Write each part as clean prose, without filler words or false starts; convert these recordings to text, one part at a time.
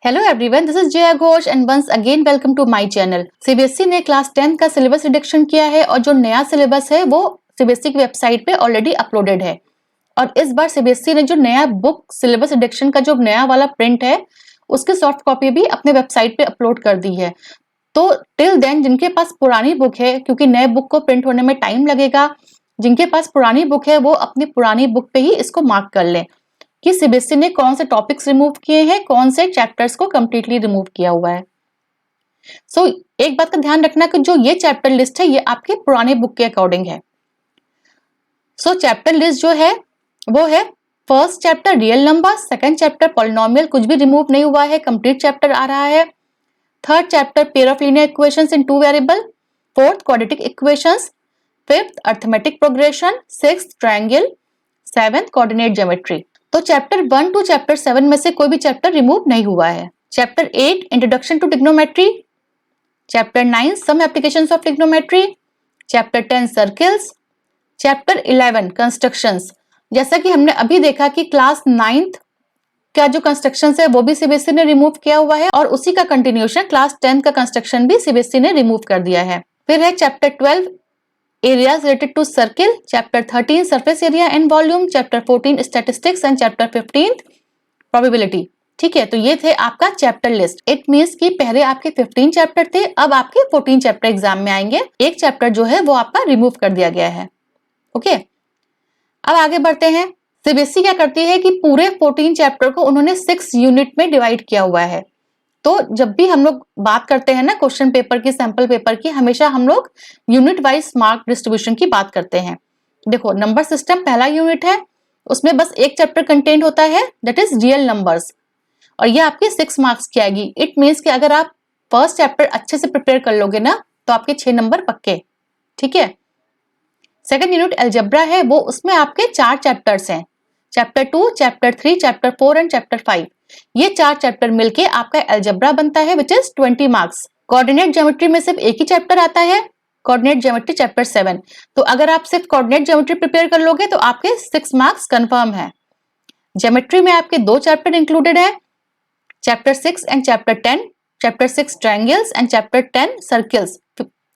Hello everyone, this is Jaya Ghosh and once again welcome to my channel. CBSE ने class 10 का syllabus reduction किया है और जो नया सिलेबस है वो सीबीएसई की वेबसाइट पे ऑलरेडी अपलोडेड है। और इस बार सीबीएसई ने जो नया बुक सिलेबस रिडक्शन का जो नया वाला प्रिंट है उसकी सॉफ्ट कॉपी भी अपने वेबसाइट पे अपलोड कर दी है। तो टिल देन जिनके पास पुरानी बुक है, क्योंकि नए बुक को प्रिंट होने में टाइम लगेगा, जिनके पास पुरानी बुक है वो अपनी पुरानी बुक पे ही इसको मार्क कर लें कि सीबीएसई ने कौन से टॉपिक्स रिमूव किए हैं, कौन से चैप्टर्स को कंप्लीटली रिमूव किया हुआ है। एक बात का ध्यान रखना कि जो ये चैप्टर लिस्ट है ये आपके पुराने बुक के अकॉर्डिंग है। चैप्टर लिस्ट जो है वो है first chapter real number, second chapter polynomial कुछ भी रिमूव नहीं हुआ है, कंप्लीट चैप्टर आ रहा है। Third chapter pair of linear equations in two variable, fourth quadratic equations, fifth arithmetic progression, sixth triangle, seventh coordinate geometry. तो चैप्टर 1 टू चैप्टर 7 में से कोई भी चैप्टर रिमूव नहीं हुआ है। Chapter 8 introduction to trigonometry, chapter 9 some applications of trigonometry, chapter 10 circles, chapter 11 constructions. जैसा कि हमने अभी देखा कि क्लास 9th का जो कंस्ट्रक्शंस है वो भी सीबीएसई ने रिमूव किया हुआ है और उसी का कंटिन्यूशन क्लास 10 का कंस्ट्रक्शन भी सीबीएसई ने रिमूव कर दिया है। फिर है chapter 12 areas related to circle, chapter 13 surface area and volume, chapter 14 statistics and chapter 15 probability। ठीक है, तो ये थे आपका चैप्टर लिस्ट। इट मीन्स कि पहले आपके 15 चैप्टर थे, अब आपके 14 चैप्टर एग्जाम में आएंगे। एक चैप्टर जो है वो आपका रिमूव कर दिया गया है। ओके, अब आगे बढ़ते हैं। सीबीएसई क्या करती है कि पूरे 14 चैप्टर को उन्होंने 6 यूनिट में डिवाइड किया हुआ है। तो जब भी हम लोग बात करते हैं ना क्वेश्चन पेपर की, सैंपल पेपर की, हमेशा हम लोग यूनिट वाइज मार्क डिस्ट्रीब्यूशन की बात करते हैं। देखो, नंबर सिस्टम पहला यूनिट है, उसमें बस एक चैप्टर कंटेंट होता है, दैट इज रियल नंबर्स, और ये आपके 6 मार्क्स की आएगी। इट मीन्स कि अगर आप फर्स्ट चैप्टर अच्छे से प्रिपेयर कर लोगे ना तो आपके 6 नंबर पक्के। ठीक है। सेकेंड यूनिट अलजेब्रा है, वो उसमें आपके 4 चैप्टर्स हैं, chapter 2, chapter 3, chapter 4 and chapter 5। ये 4 चैप्टर मिलके आपका अलजेब्रा बनता है which is 20 marks. Coordinate geometry में सिर्फ एक ही चैप्टर आता है, कोऑर्डिनेट ज्योमेट्री चैप्टर 7। तो अगर आप सिर्फ कोऑर्डिनेट ज्योमेट्री प्रिपेयर कर लोगे तो आपके 6 मार्क्स कंफर्म है। ज्योमेट्री में आपके 2 चैप्टर इंक्लूडेड है, chapter 6 and chapter 10, chapter 6 triangles and chapter 10 circles.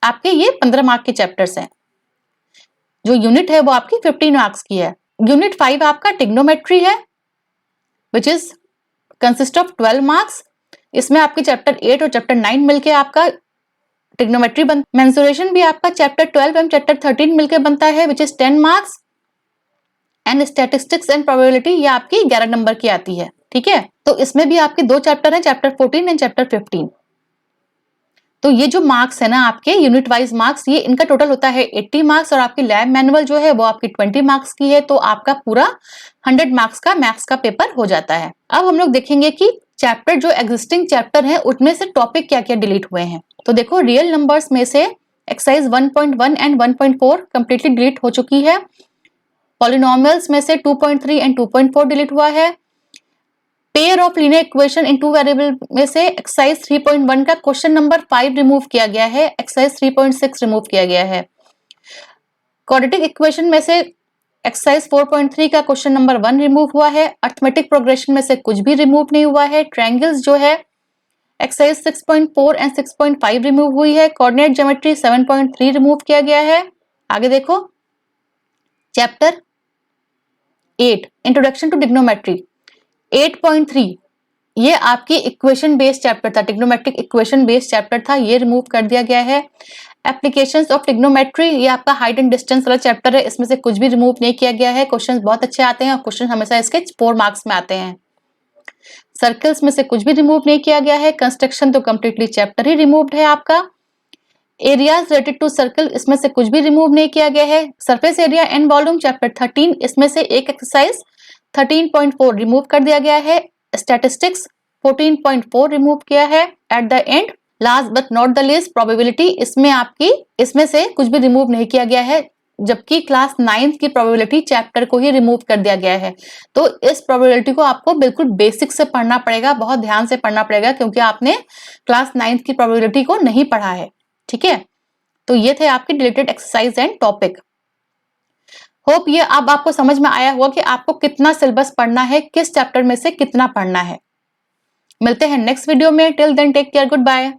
आपके ये 15 मार्क के चैप्टर्स हैं। जो यूनिट है वो आपकी 15 मार्क्स की है। यूनिट 5 आपका ट्रिग्नोमेट्री है which is consist of 12 marks. इसमें आपके चैप्टर 8 और चैप्टर 9 मिलके आपका ट्रिग्नोमेट्री मेंसुरेशन भी आपका चैप्टर 12 एंड चैप्टर 13 मिलके बनता है which is 10 marks. And statistics and probability ये आपकी 11 नंबर की आती है। ठीक है, तो इसमें भी आपके 2 चैप्टर हैं, चैप्टर 14 एंड चैप्टर 15। तो ये जो मार्क्स है ना आपके यूनिट वाइज मार्क्स, ये इनका टोटल होता है 80 मार्क्स, और आपकी लैब मैनुअल जो है वो आपकी 20 मार्क्स की है। तो आपका पूरा 100 मार्क्स का मैथ्स का पेपर हो जाता है। अब हम लोग देखेंगे कि चैप्टर जो एग्जिस्टिंग चैप्टर है उनमें से टॉपिक क्या क्या डिलीट हुए हैं। तो देखो, रियल नंबर्स में से एक्सरसाइज 1.1 एंड 1.4 कंप्लीटली डिलीट हो चुकी है। पॉलिनोमियल्स में से 2.3 एंड 2.4 डिलीट हुआ है। Pair of linear equation in two variable में से एक्सरसाइज 3.1 का क्वेश्चन नंबर 5 रिमूव किया गया है, एक्सरसाइज 3.6 रिमूव किया गया है। क्वाड्रेटिक इक्वेशन में से एक्सरसाइज 4.3 का क्वेश्चन नंबर 1 रिमूव हुआ है। अर्थमेटिक प्रोग्रेशन में से कुछ भी रिमूव नहीं हुआ है। ट्रायंगल्स जो है एक्सरसाइज 6.4 एंड 6.5 रिमूव हुई है। कोऑर्डिनेट ज्योमेट्री 7.3 रिमूव किया गया है। आगे देखो, चैप्टर 8 इंट्रोडक्शन टू ट्रिग्नोमेट्री 8.3 ये आपकी इक्वेशन बेस्ड चैप्टर था, ट्रिग्नोमेट्रिक इक्वेशन बेस्ड चैप्टर था, ये रिमूव कर दिया गया है। एप्लीकेशंस ऑफ ट्रिग्नोमेट्री ये आपका हाइट एंड डिस्टेंस वाला चैप्टर है, इसमें से कुछ भी रिमूव नहीं किया गया है। क्वेश्चंस बहुत अच्छे आते हैं और क्वेश्चन हमेशा इसके 4 मार्क्स में आते हैं। सर्कल्स में से कुछ भी रिमूव नहीं किया गया है। कंस्ट्रक्शन तो कंप्लीटली चैप्टर ही रिमूव्ड है आपका। एरियाज रिलेटेड टू सर्कल इसमें से कुछ भी रिमूव नहीं किया गया है। Surface area and volume chapter 13 इसमें से एक एक्सरसाइज 13.4 रिमूव कर दिया गया है। स्टैटिस्टिक्स 14.4 रिमूव किया है। At the end last but not the least probability, इसमें से कुछ भी रिमूव नहीं किया गया है, जबकि क्लास 9th की प्रोबेबिलिटी चैप्टर को ही रिमूव कर दिया गया है। तो इस प्रोबेबिलिटी को आपको बिल्कुल बेसिक से पढ़ना पड़ेगा, बहुत ध्यान से पढ़ना पड़ेगा, क्योंकि आपने क्लास 9th की प्रोबेबिलिटी को नहीं पढ़ा है। ठीक है, तो ये थे आपके deleted exercise and topic. Hope ये अब आपको समझ में आया होगा कि आपको कितना सिलेबस पढ़ना है, किस चैप्टर में से कितना पढ़ना है। मिलते हैं नेक्स्ट वीडियो में। Till then take care, good bye.